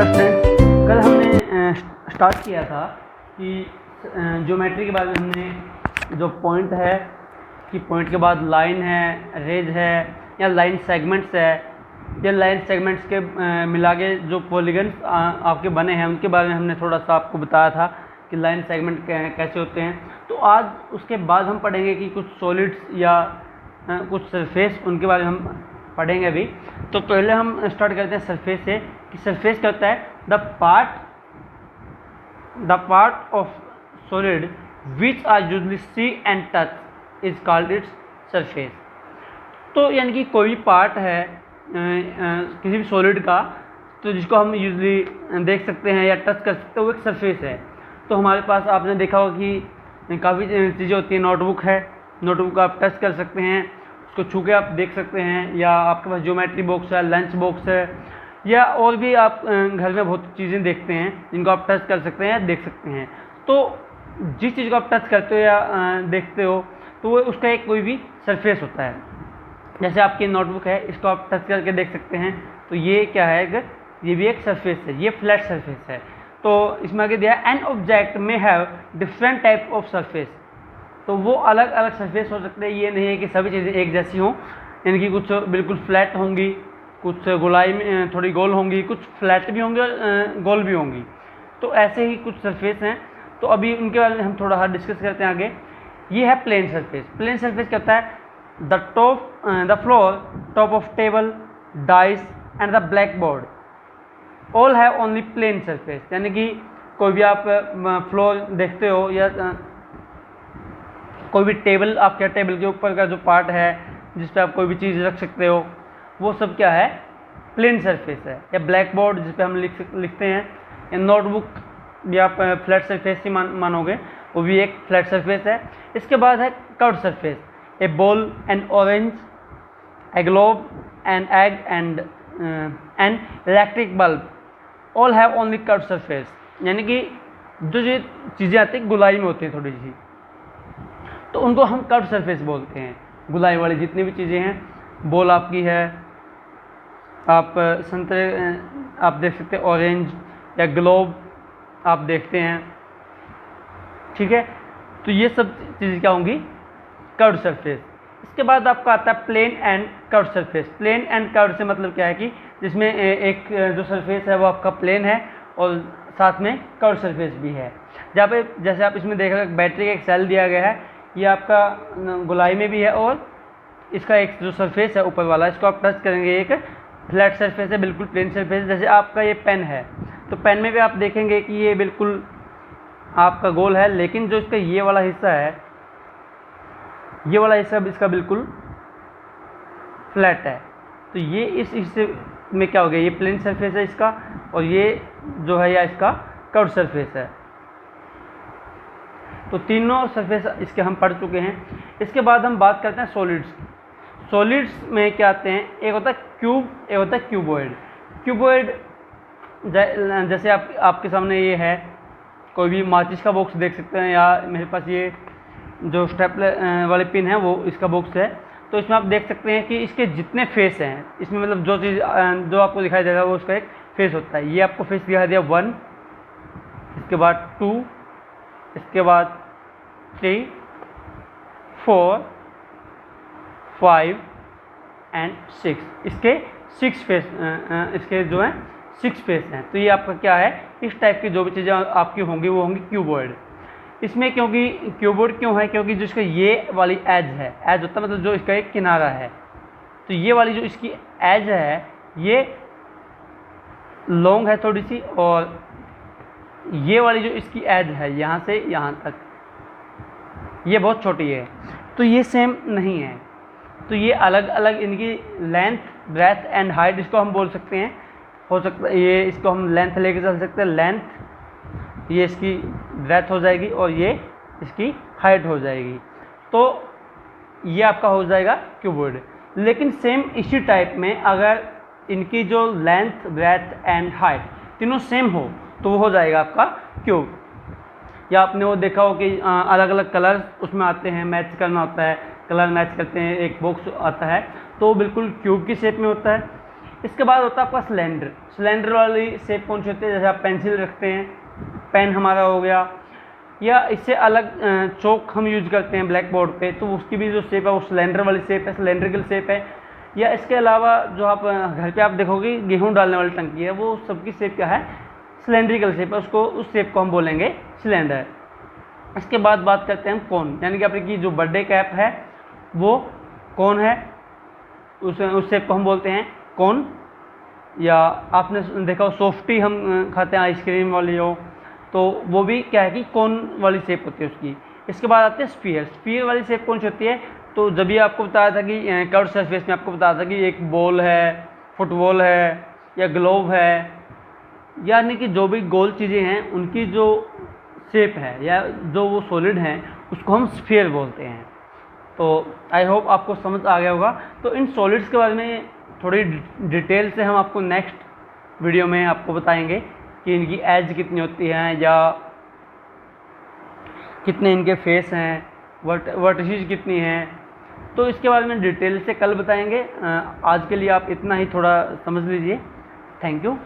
Hello students, कल हमने start किया था कि ज्योमेट्री के बारे में हमने जो पॉइंट है कि पॉइंट के बाद लाइन है, रेज है या लाइन सेगमेंट्स है या लाइन सेगमेंट्स के मिला के जो पॉलीगन्स आपके बने हैं उनके बारे में हमने थोड़ा सा आपको बताया था कि लाइन सेगमेंट कैसे होते हैं। तो आज उसके बाद हम पढ़ेंगे कि कुछ सॉलिड्स या कुछ सरफेस उनके बारे में हम पढ़ेंगे अभी। तो पहले हम स्टार्ट करते हैं सरफेस से कि सरफेस क्या होता है। The part of solid which are usually see and touch is called its surface. तो यानी कि कोई भी पार्ट है किसी भी सॉलिड का तो जिसको हम यूजली देख सकते हैं या टच कर सकते हैं वो एक सरफेस है। तो हमारे पास आपने देखा होगा कि काफ़ी चीज़ें होती हैं। नोटबुक है, नोटबुक आप टच कर सकते हैं, उसको छू के आप देख सकते हैं, या आपके पास ज्योमेट्री बॉक्स है, लंच बॉक्स है, या और भी आप घर में बहुत चीज़ें देखते हैं जिनको आप टच कर सकते हैं, देख सकते हैं। तो जिस चीज़ को आप टच करते हो या देखते हो तो वो उसका एक कोई भी सरफेस होता है। जैसे आपकी नोटबुक है, इसको आप टच करके देख सकते हैं, तो ये क्या है, ये भी एक सरफेस है, ये फ्लैट सरफेस है। तो इसमें आगे दिया एन ऑब्जेक्ट में have different type of surface. तो वो अलग अलग सरफेस हो सकते हैं, ये नहीं है कि सभी चीज़ें एक जैसी हों। इनकी कुछ बिल्कुल फ्लैट होंगी, कुछ गोलाई में थोड़ी गोल होंगी, कुछ फ्लैट भी होंगी और गोल भी होंगी। तो ऐसे ही कुछ सरफेस हैं। तो अभी उनके बारे में हम थोड़ा सा डिस्कस करते हैं आगे। ये है प्लेन सरफेस। प्लेन सरफेस क्या होता है, the floor, top of table, dice and the blackboard all have only plane surface. यानी कि कोई भी आप फ्लोर देखते हो या कोई भी टेबल, आपके टेबल के ऊपर का जो पार्ट है जिस पे आप कोई भी चीज़ रख सकते हो, वो सब क्या है, प्लेन सरफेस है। या ब्लैक बोर्ड जिस पे हम लिखते हैं, या नोटबुक भी आप फ्लैट सरफेस ही मानोगे, वो भी एक फ्लैट सरफेस है। इसके बाद है curve surface. A ball, N orange, A globe, an egg and an electric bulb all have only curve surface. यानी कि जो ये चीज़ें आती हैं गोलाई में होती हैं थोड़ी सी, तो उनको हम कर्व सरफेस बोलते हैं। गोलाई वाली जितनी भी चीज़ें हैं, बॉल आपकी है, आप संतरे आप देख सकते हैं, ऑरेंज या ग्लोब आप देखते हैं, ठीक है। तो ये सब चीज़ें क्या होंगी, कर्व सरफेस। इसके बाद आपका आता है plane and curve surface. Plane and curve से मतलब क्या है कि जिसमें एक जो सरफेस है वो आपका प्लेन है और साथ में कर्व सरफेस भी है। जहाँ पे जैसे आप इसमें देख रहे हैं बैटरी का एक सेल दिया गया है, ये आपका गोलाई में भी है, और इसका एक जो सरफेस है ऊपर वाला, इसको आप टच करेंगे, एक फ्लैट सरफेस है, बिल्कुल प्लेन सरफेस। जैसे आपका ये पेन है, तो पेन में भी आप देखेंगे कि ये बिल्कुल आपका गोल है, लेकिन जो इसका ये वाला हिस्सा है, ये वाला हिस्सा इसका बिल्कुल फ्लैट है। तो ये इस हिस्से में क्या हो गया, ये प्लेन सरफेस है इसका, और ये जो है या इसका कर्व सरफेस है। तो तीनों सरफेस इसके हम पढ़ चुके हैं। इसके बाद हम बात करते हैं सॉलिड्स। सॉलिड्स में क्या आते हैं, एक होता है क्यूब, एक होता है क्यूबॉइड। क्यूबॉइड जैसे आपके सामने ये है, कोई भी माचिस का बॉक्स देख सकते हैं, या मेरे पास ये जो स्टेपलर वाली पिन है वो इसका बॉक्स है। तो इसमें आप देख सकते हैं कि इसके जितने फेस हैं, इसमें मतलब जो चीज़ जो आपको दिखाई देगा वो उसका एक फेस होता है। ये आपको फेस दिखाई दिया 1, इसके बाद 2, इसके बाद 3, 4, 5 एंड 6। इसके 6 फेस, इसके जो हैं 6 फेस हैं। तो ये आपका क्या है, इस टाइप की जो भी चीज़ें आपकी होंगी वो होंगी क्यूबॉइड। इसमें क्योंकि क्यूबॉइड क्यों है, क्योंकि जो इसका ये वाली एज है, एज होता है मतलब जो इसका एक किनारा है, तो ये वाली जो इसकी एज है ये लॉन्ग है थोड़ी सी, और ये वाली जो इसकी एज है यहाँ से यहाँ तक ये बहुत छोटी है। तो ये सेम नहीं है, तो ये अलग अलग इनकी लेंथ, ब्रेथ एंड हाइट इसको हम बोल सकते हैं। हो सकता है ये इसको हम लेंथ लेके चल सकते हैं, लेंथ ये इसकी ब्रेथ हो जाएगी और ये इसकी हाइट हो जाएगी। तो ये आपका हो जाएगा क्यूबॉइड। लेकिन सेम इसी टाइप में अगर इनकी जो लेंथ, ब्रेथ एंड हाइट तीनों सेम हो तो वो हो जाएगा आपका क्यूब। या आपने वो देखा हो कि अलग अलग कलर उसमें आते हैं, मैच करना होता है, कलर मैच करते हैं, एक बॉक्स आता है, तो बिल्कुल क्यूब की शेप में होता है। इसके बाद होता है आपका सिलेंडर। सिलेंडर वाली शेप कौन सी होती है, जैसे आप पेंसिल रखते हैं, पेन हमारा हो गया, या इससे अलग चौक हम यूज करते हैं ब्लैक बोर्ड पे, तो उसकी भी जो शेप है वो सिलेंडर वाली शेप है, सिलेंड्रिकल शेप है। या इसके अलावा जो आप घर पे आप देखोगे गेहूं डालने वाली टंकी है, वो सबकी शेप क्या है, सिलेंड्रिकल शेप है, उसको उस शेप को हम बोलेंगे सिलेंडर। इसके बाद बात करते हैं हम कोन, यानी कि आपकी जो बर्थडे कैप है वो कोन है, उस शेप को हम बोलते हैं कोन। या आपने देखा हो सॉफ्टी हम खाते हैं आइसक्रीम वाली हो, तो वो भी क्या है कि कोन वाली शेप होती है उसकी। इसके बाद आते हैं स्फीयर। स्फीयर वाली शेप कौन सी होती है, तो जब भी आपको बताया था कि कर्व सरफेस में आपको बताया था कि एक बॉल है, फुटबॉल है या ग्लोब है, यानी कि जो भी गोल चीज़ें हैं उनकी जो शेप है या जो वो सॉलिड हैं उसको हम स्फीयर बोलते हैं। तो आई होप आपको समझ आ गया होगा। तो इन सॉलिड्स के बारे में थोड़ी डिटेल से हम आपको नेक्स्ट वीडियो में आपको बताएंगे कि इनकी एज कितनी होती है या कितने इनके फेस हैं, वर्टिसेस कितनी हैं, तो इसके बारे में डिटेल से कल बताएंगे। आज के लिए आप इतना ही थोड़ा समझ लीजिए। Thank you.